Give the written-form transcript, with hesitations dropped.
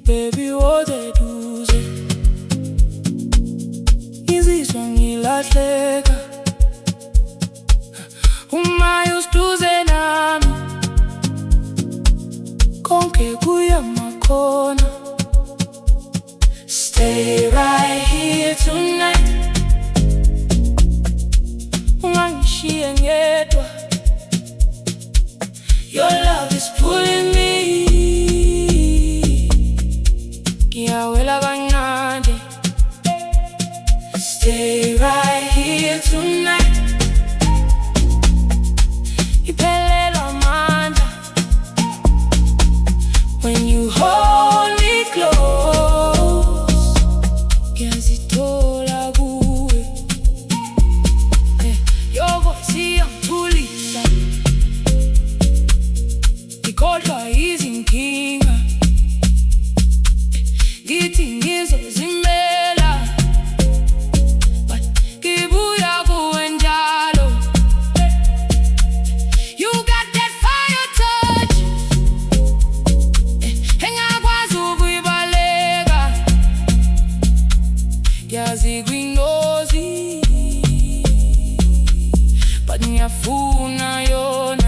Baby, wozeduze ngizizwa ngilahleka uma usiduze nami konke kuyamakhona. Stay right here tonight, ungangishiye ngedwa. Your love is pulling me, ngiyawela kancane. Stay right here tonight, iphelelwa amandla when you hold me close. Ngiyazithola kuwe, your voice iyangithulisa, ngikhohlwa izinkinga, ngithi ngizozimela, but ngibuya kuwe njalo. You got that fire touch, engakwazi ukuyibaleka. Yazi kwingozi, but ngiyafuna yona.